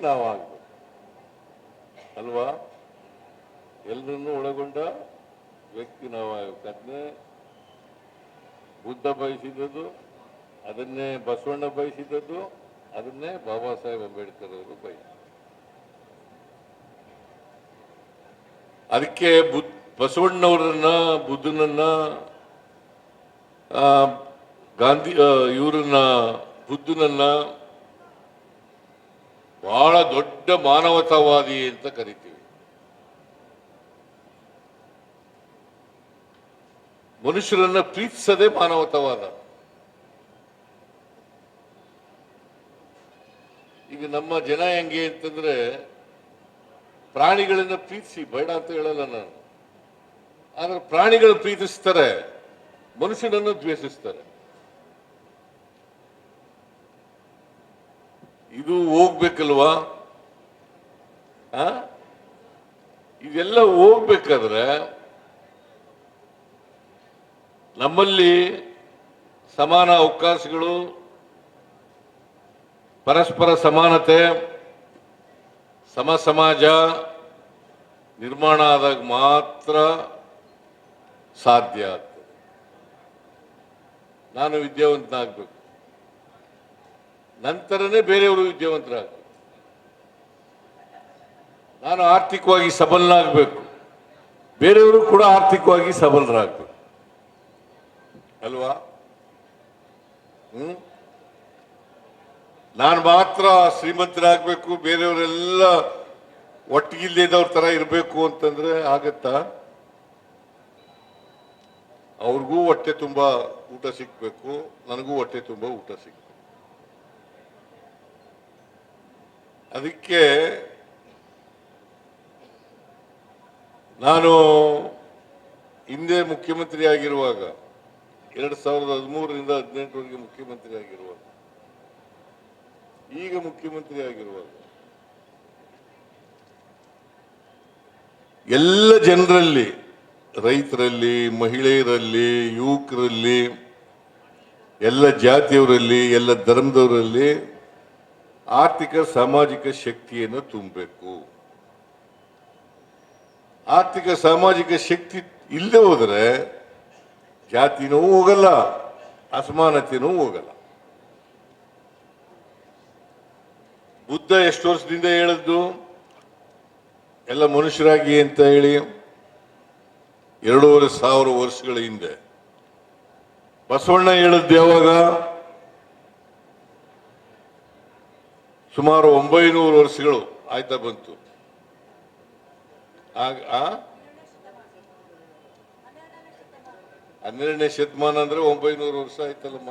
ನಾವಾಗಬೇಕು ಅಲ್ವಾ? ಎಲ್ಲರನ್ನೂ ಒಳಗೊಂಡ ವ್ಯಕ್ತಿ ನಾವಾಗಬೇಕು. ಅದನ್ನೇ ಬುದ್ಧ ಬಯಸಿದದ್ದು, ಅದನ್ನೇ ಬಸವಣ್ಣ ಬಯಸಿದದ್ದು, ಅದನ್ನೇ ಬಾಬಾ ಸಾಹೇಬ್ ಅಂಬೇಡ್ಕರ್ ಅವರು ಬಯಸಿದರು. ಅದಕ್ಕೆ ಬಸವಣ್ಣವರನ್ನ, ಬುದ್ಧನನ್ನ, ಗಾಂಧಿ ಇವರನ್ನ, ಬುದ್ಧನನ್ನ ಬಹಳ ದೊಡ್ಡ ಮಾನವತಾವಾದಿ ಅಂತ ಕರಿತೀವಿ. ಮನುಷ್ಯರನ್ನ ಪ್ರೀತಿಸದೆ ಮಾನವತಾವಾದ. ಈಗ ನಮ್ಮ ಜನ ಹೆಂಗೆ ಅಂತಂದ್ರೆ, ಪ್ರಾಣಿಗಳನ್ನ ಪ್ರೀತಿಸಿ ಬೇಡ ಅಂತ ಹೇಳಲ್ಲ ನಾನು, ಆದ್ರೆ ಪ್ರಾಣಿಗಳು ಪ್ರೀತಿಸ್ತಾರೆ, ಮನುಷ್ಯನನ್ನು ದ್ವೇಷಿಸ್ತಾರೆ. ಇದು ಹೋಗ್ಬೇಕಲ್ವಾ? ಇದೆಲ್ಲ ಹೋಗ್ಬೇಕಾದ್ರೆ ನಮ್ಮಲ್ಲಿ ಸಮಾನ ಅವಕಾಶಗಳು, ಪರಸ್ಪರ ಸಮಾನತೆ, ಸಮ ಸಮಾಜ ನಿರ್ಮಾಣ ಆದಾಗ ಮಾತ್ರ ಸಾಧ್ಯ ಆಗ್ತದೆ. ನಾನು ವಿದ್ಯಾವಂತನಾಗಬೇಕು, ನಂತರನೇ ಬೇರೆಯವರು ವಿದ್ಯಾವಂತರಾಗಬೇಕು. ನಾನು ಆರ್ಥಿಕವಾಗಿ ಸಬಲನಾಗಬೇಕು, ಬೇರೆಯವರು ಕೂಡ ಆರ್ಥಿಕವಾಗಿ ಸಬಲರಾಗಬೇಕು ಅಲ್ವಾ? ನಾನು ಮಾತ್ರ ಶ್ರೀಮಂತರಾಗಬೇಕು, ಬೇರೆಯವರೆಲ್ಲ ಒಟ್ಟಿಗಿಲ್ದೇದವ್ರ ತರ ಇರಬೇಕು ಅಂತಂದ್ರೆ ಆಗತ್ತಾ? ಅವ್ರಿಗೂ ಹೊಟ್ಟೆ ತುಂಬಾ ಊಟ ಸಿಕ್ಬೇಕು, ನನಗೂ ಹೊಟ್ಟೆ ತುಂಬಾ ಊಟ ಸಿಕ್ಬೇಕು. ಅದಕ್ಕೆ ನಾನು ಹಿಂದೆ ಮುಖ್ಯಮಂತ್ರಿ ಆಗಿರುವಾಗ, 2013ರಿಂದ 2018ವರೆಗೆ ಮುಖ್ಯಮಂತ್ರಿ ಆಗಿರುವಾಗ, ಈಗ ಮುಖ್ಯಮಂತ್ರಿ ಆಗಿರುವಾಗ ಎಲ್ಲ ಜನರಲ್ಲಿ, ರೈತರಲ್ಲಿ, ಮಹಿಳೆಯರಲ್ಲಿ, ಯುವಕರಲ್ಲಿ, ಎಲ್ಲ ಜಾತಿಯವರಲ್ಲಿ, ಎಲ್ಲ ಧರ್ಮದವರಲ್ಲಿ ಆರ್ಥಿಕ ಸಾಮಾಜಿಕ ಶಕ್ತಿಯನ್ನು ತುಂಬಬೇಕು. ಆರ್ಥಿಕ ಸಾಮಾಜಿಕ ಶಕ್ತಿ ಇಲ್ಲದೆ ಹೋದರೆ ಜಾತಿನೂ ಹೋಗಲ್ಲ, ಅಸಮಾನತೆನೂ ಹೋಗಲ್ಲ. ಬುದ್ಧ ಎಷ್ಟು ವರ್ಷದಿಂದ ಹೇಳಿದ್ದು ಎಲ್ಲ ಮನುಷ್ಯರಾಗಿ ಅಂತ ಹೇಳಿ? 2500 ವರ್ಷಗಳ ಹಿಂದೆ. ಬಸವಣ್ಣ ಹೇಳಿದ್ದು ಯಾವಾಗ? ಸುಮಾರು 900 ವರ್ಷಗಳು ಆಯ್ತಾ ಬಂತು. 12ನೇ ಶತಮಾನ ಅಂದ್ರೆ 900 ವರ್ಷ ಆಯ್ತಲ್ಲಮ್ಮ.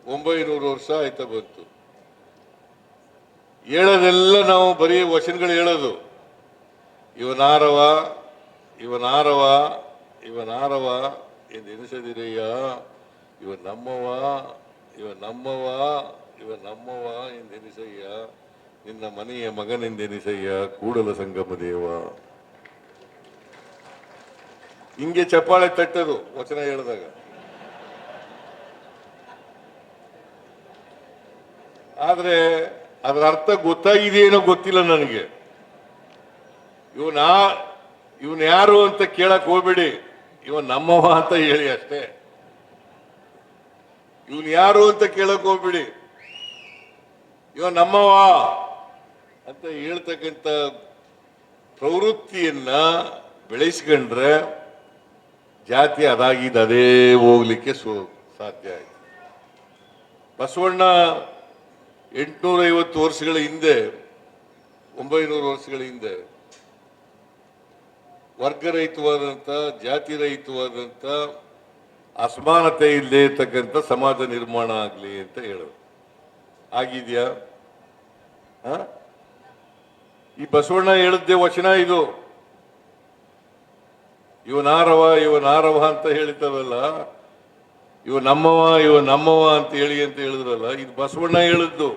900 ವರ್ಷ ಆಯ್ತಾ ಬಂತು. ಹೇಳೋದೆಲ್ಲ ನಾವು ಬರೀ ವಚನಗಳು ಹೇಳೋದು. ಇವನಾರವ, ಇವನಾರವ, ಇವನಾರವ ಎಂದು ಎನಿಸದಿರಯ್ಯ, ಇವ ನಮ್ಮವ, ಇವ ನಮ್ಮವ, ಇವ ನಮ್ಮವ ಎಂದೆನಿಸಯ್ಯ, ನಿನ್ನ ಮನೆಯ ಮಗನೆಂದೆನಿಸಯ್ಯ, ಕೂಡಲ ಸಂಗಮ ದೇವ. ಹಿಂಗೆ ಚಪ್ಪಾಳೆ ತಟ್ಟದು ವಚನ ಹೇಳಿದಾಗ. ಆದ್ರೆ ಅದರ ಅರ್ಥ ಗೊತ್ತಾಗಿದೆಯೇನೋ ಗೊತ್ತಿಲ್ಲ ನನಗೆ. ಇವನ್ ಯಾರು ಅಂತ ಕೇಳಕ್ ಹೋಗ್ಬೇಡಿ, ಇವನ್ ನಮ್ಮವ ಅಂತ ಹೇಳಿ ಅಷ್ಟೇ. ಇವನ್ ಯಾರು ಅಂತ ಕೇಳಕ್ ಹೋಗ್ಬಿಡಿ, ಇವ ನಮ್ಮವ ಅಂತ ಹೇಳ್ತಕ್ಕಂಥ ಪ್ರವೃತ್ತಿಯನ್ನ ಬೆಳೆಸ್ಕೊಂಡ್ರೆ ಜಾತಿ ಅದಾಗಿದ್ದು ಅದೇ ಹೋಗ್ಲಿಕ್ಕೆ ಸಾಧ್ಯ ಆಯ್ತು. ಬಸವಣ್ಣ 850 ವರ್ಷಗಳ ಹಿಂದೆ, 900 ವರ್ಷಗಳ ಹಿಂದೆ ವರ್ಗರಹಿತವಾದಂಥ, ಜಾತಿ ರಹಿತವಾದಂಥ, ಅಸಮಾನತೆ ಇಲ್ಲದೆ ಇರ್ತಕ್ಕಂಥ ಸಮಾಜ ನಿರ್ಮಾಣ ಆಗಲಿ ಅಂತ ಹೇಳೋದು. ಆಗಿದೆಯಾ? ಈ ಬಸವಣ್ಣ ಹೇಳಿದ್ದೆ ವಚನ ಇದು. ಇವನಾರವ, ಇವನಾರವ ಅಂತ ಹೇಳಿದ್ದವಲ್ಲ, ಇವ ನಮ್ಮವ, ಇವ ನಮ್ಮವ ಅಂತ ಹೇಳಿದ್ರಲ್ಲ, ಇದು ಬಸವಣ್ಣ ಹೇಳಿದ್ದು.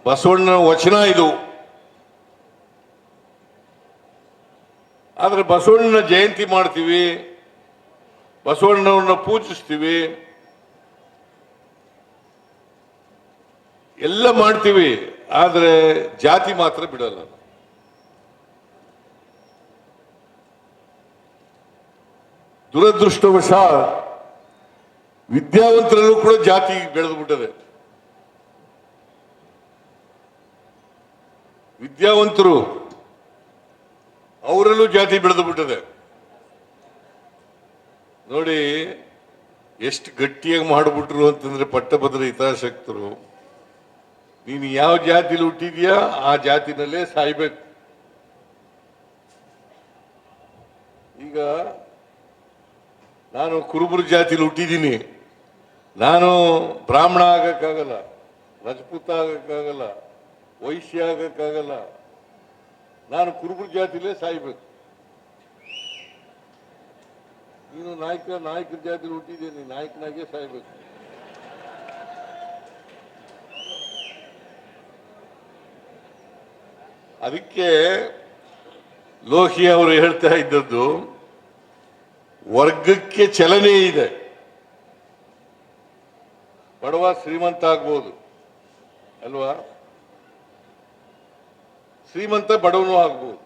ಬಸವಣ್ಣ ವಚನ ಇದು. ಆದ್ರೆ ಬಸವಣ್ಣನ ಜಯಂತಿ ಮಾಡ್ತೀವಿ, ಬಸವಣ್ಣವ್ರನ್ನ ಪೂಜಿಸ್ತೀವಿ, ಎಲ್ಲ ಮಾಡ್ತೀವಿ, ಆದ್ರೆ ಜಾತಿ ಮಾತ್ರ ಬಿಡಲ್ಲ. ದುರದೃಷ್ಟವಶ ವಿದ್ಯಾವಂತರಲ್ಲೂ ಕೂಡ ಜಾತಿ ಬೆಳೆದು ಬಿಟ್ಟದೆ. ವಿದ್ಯಾವಂತರು ಅವರಲ್ಲೂ ಜಾತಿ ಬೆಳೆದು ಬಿಟ್ಟದೆ. ನೋಡಿ ಎಷ್ಟು ಗಟ್ಟಿಯಾಗಿ ಮಾಡಿಬಿಟ್ರು ಅಂತಂದ್ರೆ ಪಟ್ಟಭದ್ರ ಹಿತಾಸಕ್ತರು, ನೀನು ಯಾವ ಜಾತಿಲಿ ಹುಟ್ಟಿದ್ಯಾ ಆ ಜಾತಿನಲ್ಲೇ ಸಾಯ್ಬೇಕು. ಈಗ ನಾನು ಕುರುಬರ ಜಾತಿಲಿ ಹುಟ್ಟಿದ್ದೀನಿ, ನಾನು ಬ್ರಾಹ್ಮಣ ಆಗಕ್ಕಾಗಲ್ಲ, ರಜಪೂತ ಆಗಕ್ಕಾಗಲ್ಲ, ವೈಶ್ಯ ಆಗಕ್ಕಾಗಲ್ಲ, ನಾನು ಕುರುಬರ ಜಾತಿಲೇ ಸಾಯ್ಬೇಕು. ನೀನು ನಾಯಕರ ಜಾತಿಲಿ ಹುಟ್ಟಿದ್ದೀನಿ, ನಾಯಕನಾಗೆ ಸಾಯ್ಬೇಕು. ಅದಕ್ಕೆ ಲೋಹಿ ಅವರು ಹೇಳ್ತಾ ಇದ್ದದ್ದು, ವರ್ಗಕ್ಕೆ ಚಲನೆ ಇದೆ. ಬಡವ ಶ್ರೀಮಂತ ಆಗ್ಬೋದು ಅಲ್ವಾ, ಶ್ರೀಮಂತ ಬಡವನು ಆಗ್ಬೋದು.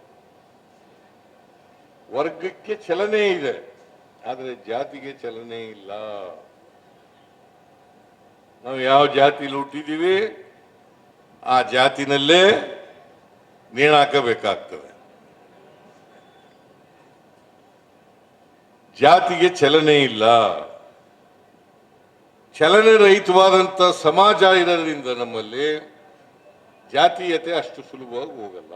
ವರ್ಗಕ್ಕೆ ಚಲನೆ ಇದೆ, ಆದರೆ ಜಾತಿಗೆ ಚಲನೆ ಇಲ್ಲ. ನಾವು ಯಾವ ಜಾತಿಲಿ ಹುಟ್ಟಿದೀವಿ ಆ ಜಾತಿನಲ್ಲೇ ನೇಣಾಕಬೇಕಾಗ್ತದೆ. ಜಾತಿಗೆ ಚಲನೆ ಇಲ್ಲ. ಚಲನೆ ರಹಿತವಾದಂತ ಸಮಾಜ ಇರೋದ್ರಿಂದ ನಮ್ಮಲ್ಲಿ ಜಾತೀಯತೆ ಅಷ್ಟು ಸುಲಭವಾಗಿ ಹೋಗಲ್ಲ.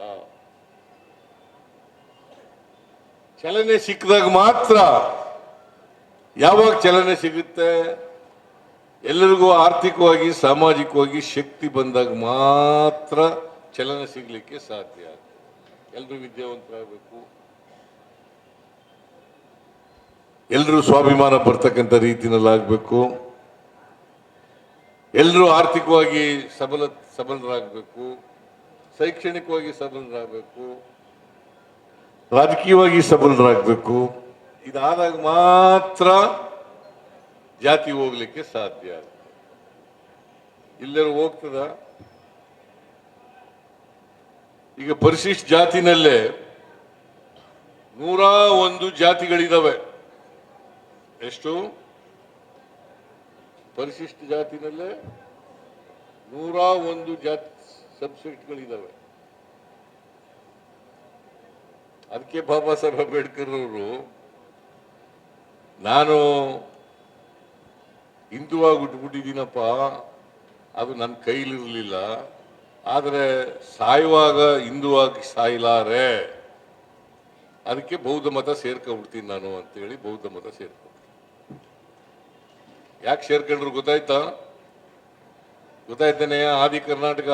ಚಲನೆ ಸಿಕ್ಕಿದಾಗ ಮಾತ್ರ, ಯಾವಾಗ ಚಲನೆ ಸಿಗುತ್ತೆ, ಎಲ್ಲರಿಗೂ ಆರ್ಥಿಕವಾಗಿ ಸಾಮಾಜಿಕವಾಗಿ ಶಕ್ತಿ ಬಂದಾಗ ಮಾತ್ರ ಚಲನೆ ಸಿಗ್ಲಿಕ್ಕೆ ಸಾಧ್ಯ. ಎಲ್ಲರೂ ವಿದ್ಯಾವಂತರಾಗಬೇಕು, ಎಲ್ಲರೂ ಸ್ವಾಭಿಮಾನ ಬರ್ತಕ್ಕಂಥ ರೀತಿನಲ್ಲಾಗಬೇಕು, ಎಲ್ಲರೂ ಆರ್ಥಿಕವಾಗಿ ಸಬಲರಾಗಬೇಕು, ಶೈಕ್ಷಣಿಕವಾಗಿ ಸಬಲರಾಗಬೇಕು, ರಾಜಕೀಯವಾಗಿ ಸಬಲರಾಗಬೇಕು. ಇದಾದಾಗ ಮಾತ್ರ ಜಾತಿ ಹೋಗ್ಲಿಕ್ಕೆ ಸಾಧ್ಯ. ಇಲ್ಲರೂ ಹೋಗ್ತದ? ಈಗ ಪರಿಶಿಷ್ಟ ಜಾತಿನಲ್ಲೇ 101 ಜಾತಿಗಳಿದಾವೆ. ಎಷ್ಟು? ಪರಿಶಿಷ್ಟ ಜಾತಿನಲ್ಲೇ 101 ಜಾತಿ ಸಬ್ಸೆಟ್ಗಳಿದಾವೆ. ಅದಕ್ಕೆ ಬಾಬಾ ಸಾಹೇಬ್ ಅಂಬೇಡ್ಕರ್ ಅವರು, ನಾನು ಹಿಂದುವಾಗಿ ಹುಟ್ಟುಬಿಟ್ಟಿದ್ದೀನಪ್ಪ, ಅದು ನನ್ನ ಕೈಲಿರಲಿಲ್ಲ, ಆದರೆ ಸಾಯುವಾಗ ಹಿಂದುವಾಗಿ ಸಾಯಲಾರೆ, ಅದಕ್ಕೆ ಬೌದ್ಧ ಮತ ಸೇರ್ಕೊಂಡ್ಬಿಡ್ತೀನಿ ನಾನು ಅಂತೇಳಿ ಬೌದ್ಧ ಮತ ಸೇರ್ಕೊಂಡು. ಯಾಕೆ ಸೇರ್ಕೊಂಡ್ರು ಗೊತ್ತಾಯ್ತಾ? ಗೊತ್ತಾಯ್ತಾನೆ? ಆದಿ ಕರ್ನಾಟಕ